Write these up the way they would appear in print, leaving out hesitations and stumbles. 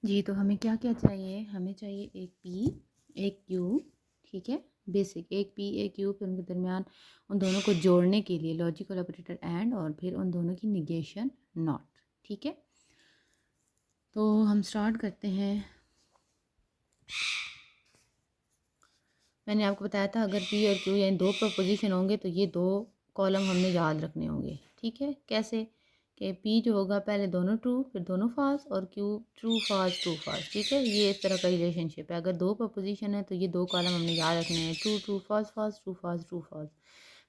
जी, तो हमें क्या-क्या चाहिए? हमें चाहिए एक पी, एक क्यू, ठीक है? बेसिक एक पी, एक क्यू, फिर उनके दरमियान उन दोनों को जोड़ने के लिए लॉजिकल ऑपरेटर एंड और फिर उन दोनों की नेगेशन नॉट, ठीक है? तो हम स्टार्ट करते हैं। मैंने आपको बताया था अगर पी और क्यू यानी दो प्रपोजिशन होंगे तो ये दो कॉलम हमने याद रखने होंगे, ठीक है? कैसे? कि पी जो होगा पहले दोनों ट्रू फिर दोनों फॉल्स और क्यू ट्रू फॉल्स, ठीक है? ये इस तरह का रिलेशनशिप है। अगर दो प्रपोजिशन है तो ये दो कॉलम हमने याद रखने हैं, true true false false true false true false.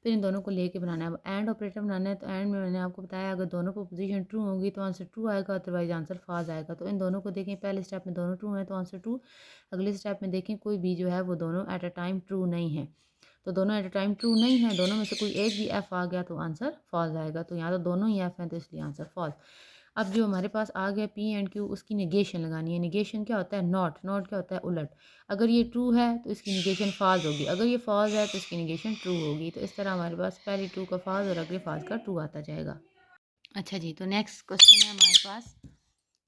फिर इन दोनों को लेके बनाना है। अब एंड ऑपरेटर बनाना है तो एंड में मैंने आपको बताया अगर दोनों प्रपोजिशन ट्रू होंगी तो आंसर ट्रू आएगा, अदरवाइज आंसर फॉल्स आएगा। तो इन दोनों को देखें, पहले स्टेप में दोनों ट्रू हैं तो आंसर ट्रू। अगले स्टेप में देखें कोई भी जो है वो दोनों एट अ टाइम ट्रू नहीं है, तो दोनों एट अ टाइम ट्रू नहीं है, दोनों में से कोई एक भी एफ आ गया तो आंसर फॉल्स आएगा। तो यहाँ तो दोनों ही एफ हैं तो इसलिए आंसर फॉल्स। अब जो हमारे पास आ गया पी एंड क्यू, उसकी निगेशन लगानी है। निगेशन क्या होता है? नॉट। नॉट क्या होता है? उलट। अगर ये ट्रू है तो इसकी निगेशन फॉल्स होगी, अगर ये फॉल्स है तो इसकी निगेशन ट्रू होगी। तो इस तरह हमारे पास पहले ट्रू का फॉल्स और अगले फॉल्स का ट्रू आता जाएगा। अच्छा जी, तो नेक्स्ट क्वेश्चन है हमारे पास,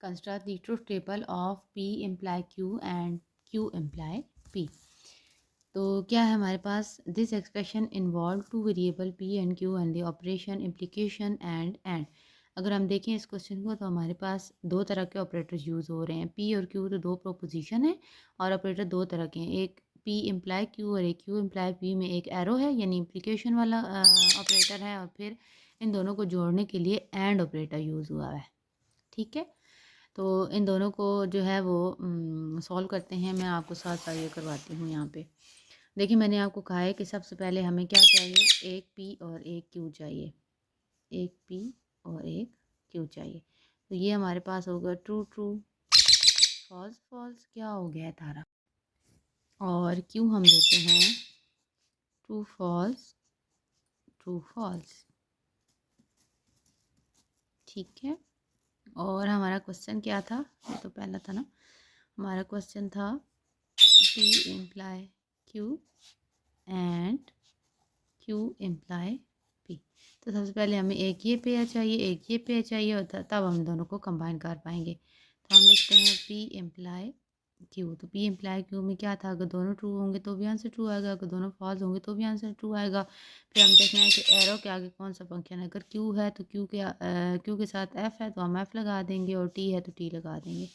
construct the truth table of P imply Q and Q imply P. तो क्या है हमारे पास? This expression involve two variable P and Q and the operation implication and. अगर हम देखें इस क्वेश्चन को तो हमारे पास दो तरह के ऑपरेटर्स यूज़ हो रहे हैं। पी और क्यू तो दो प्रोपोजिशन है और ऑपरेटर दो तरह के हैं, एक पी इम्प्लाई क्यू और एक क्यू इम्प्लाई पी में एक एरो है यानी इम्प्लीकेशन वाला ऑपरेटर है, और फिर इन दोनों को जोड़ने के लिए एंड ऑपरेटर यूज़ हुआ है, ठीक है? तो इन दोनों को जो है वो सॉल्व करते हैं। मैं आपको साथ साथ ये करवाती हूँ यहाँ पे। देखिए मैंने आपको कहा है कि सबसे पहले हमें क्या चाहिए? एक पी और एक क्यू चाहिए, एक पी और एक क्यू चाहिए। तो ये हमारे पास होगा ट्रू ट्रू, फॉल्स फॉल्स, क्या हो गया है तारा, और क्यू हम देते हैं ट्रू फॉल्स ट्रू फॉल्स, ठीक है? और हमारा क्वेश्चन क्या था? ये तो पहला था ना, हमारा क्वेश्चन था P imply Q and Q imply P. तो सबसे पहले हमें एक ये पेयर चाहिए, एक ये पेयर चाहिए, और तब हम दोनों को कंबाइन कर पाएंगे। तो हम लिखते हैं पी इम्प्लाई क्यू। तो पी इम्प्लाई क्यू में क्या था? अगर दोनों ट्रू होंगे तो भी आंसर ट्रू आएगा, अगर दोनों फॉल्स होंगे तो भी आंसर ट्रू आएगा। फिर हम देखना है कि एरो के आगे कौन सा फंक्शन है। अगर क्यू है तो क्यू के साथ एफ है तो हम एफ लगा देंगे, और टी है तो टी लगा देंगे।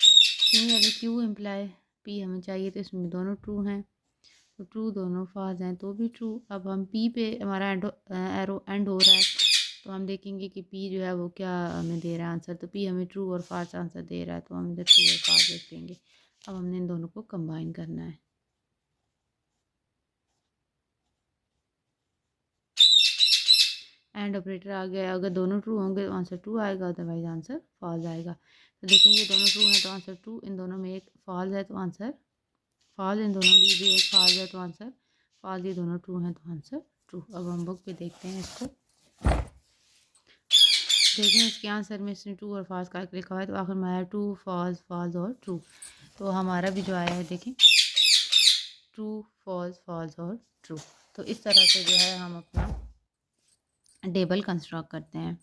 सिमिलरली क्यू इम्प्लाई पी हमें चाहिए तो इसमें दोनों ट्रू हैं तो ट्रू, दोनों फॉल्स हैं तो भी ट्रू। अब हम पी पे हमारा एरो एंड हो रहा है तो हम देखेंगे कि पी जो है वो क्या हमें दे रहा है आंसर। तो पी हमें ट्रू और फॉल्स आंसर दे रहा है तो हम इधर ट्रू और फॉल्स लिख देंगे। अब हमने इन दोनों को कंबाइन करना है। एंड ऑपरेटर आ गया, अगर दोनों ट्रू होंगे तो आंसर ट्रू आएगा, अदरवाइज आंसर फॉल्स आएगा। तो देखेंगे दोनों ट्रू हैं तो आंसर ट्रू, इन दोनों में एक फॉल्स है तो आंसर फॉल्स, इन दोनों में भी एक फॉल्स है तो आंसर फॉल्स, ये दोनों ट्रू हैं तो आंसर ट्रू। अब हम बुक पे देखते हैं इसको, देखें इसके आंसर में इसने ट्रू और फॉल्स का लिखा हुआ है तो आखिर में आया ट्रू फॉल्स फॉल्स और ट्रू। तो हमारा भी जो आया है देखें ट्रू फॉल्स फॉल्स और ट्रू। तो इस तरह से जो है हम अपना टेबल कंस्ट्रक्ट करते हैं।